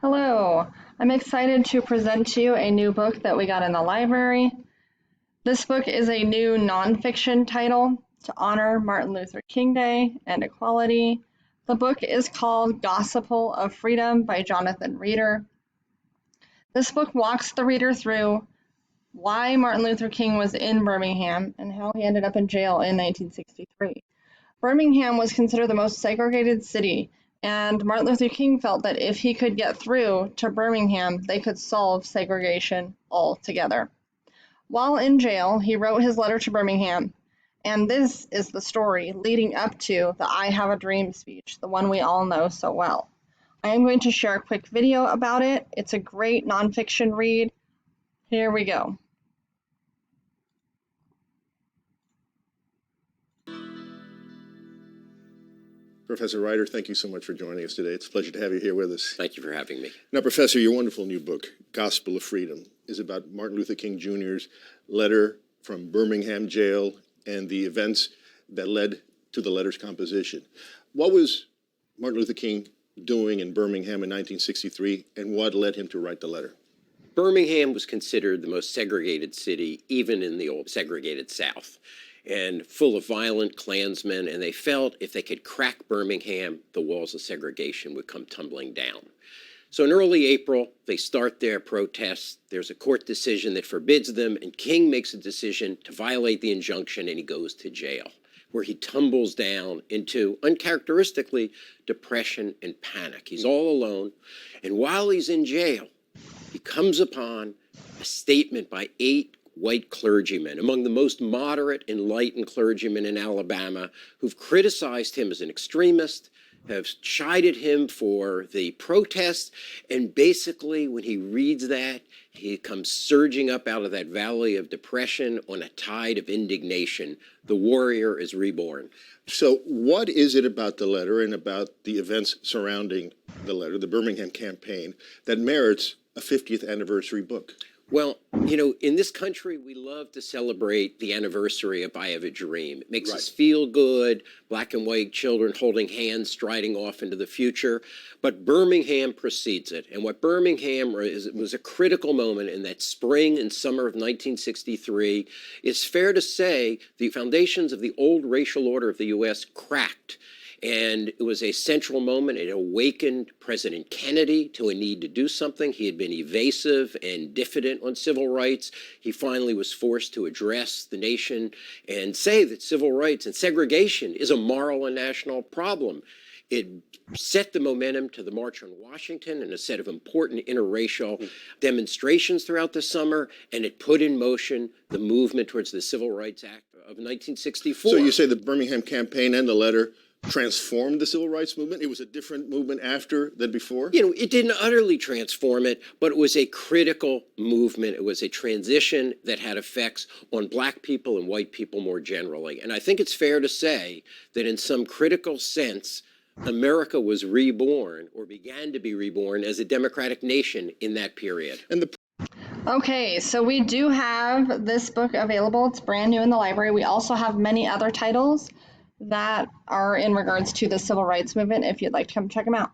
Hello, I'm excited to present to you a new book that we got in the library. This book is a new nonfiction title to honor Martin Luther King Day and equality. The book is called Gospel of Freedom by Jonathan Reeder. This book walks the reader through why Martin Luther King was in Birmingham and how he ended up in jail in 1963. Birmingham was considered the most segregated city, and Martin Luther King felt that if he could get through to Birmingham, they could solve segregation altogether. While in jail, he wrote his letter to Birmingham, and this is the story leading up to the I Have a Dream speech, the one we all know so well. I am going to share a quick video about it. It's a great nonfiction read. Here we go. Professor Ryder, thank you so much for joining us today. It's a pleasure to have you here with us. Thank you for having me. Now, Professor, your wonderful new book, Gospel of Freedom, is about Martin Luther King Jr.'s letter from Birmingham jail and the events that led to the letter's composition. What was Martin Luther King doing in Birmingham in 1963, and what led him to write the letter? Birmingham was considered the most segregated city, even in the old segregated South, and full of violent Klansmen, and they felt if they could crack Birmingham, the walls of segregation would come tumbling down. So in early April, they start their protests. There's a court decision that forbids them, and King makes a decision to violate the injunction, and he goes to jail, where he tumbles down into, uncharacteristically, depression and panic. He's all alone, and while he's in jail, he comes upon a statement by 8 white clergymen, among the most moderate, enlightened clergymen in Alabama, who've criticized him as an extremist, have chided him for the protests, and basically when he reads that, he comes surging up out of that valley of depression on a tide of indignation. The warrior is reborn. So what is it about the letter and about the events surrounding the letter, the Birmingham campaign, that merits a 50th anniversary book? Well, you know, in this country, we love to celebrate the anniversary of I Have a Dream. It makes us feel good, black and white children holding hands, striding off into the future. But Birmingham precedes it. And what Birmingham was a critical moment in that spring and summer of 1963. It's fair to say the foundations of the old racial order of the U.S. cracked. And it was a central moment. It awakened President Kennedy to a need to do something. He had been evasive and diffident on civil rights. He finally was forced to address the nation and say that civil rights and segregation is a moral and national problem. It set the momentum to the March on Washington and a set of important interracial demonstrations throughout the summer, and it put in motion the movement towards the Civil Rights Act of 1964. So you say the Birmingham campaign and the letter transformed the civil rights movement? It was a different movement after than before? You know, it didn't utterly transform it, but it was a critical movement. It was a transition that had effects on black people and white people more generally. And I think it's fair to say that in some critical sense, America was reborn or began to be reborn as a democratic nation in that period. And Okay, so we do have this book available. It's brand new in the library. We also have many other titles that are in regards to the civil rights movement if you'd like to come check them out.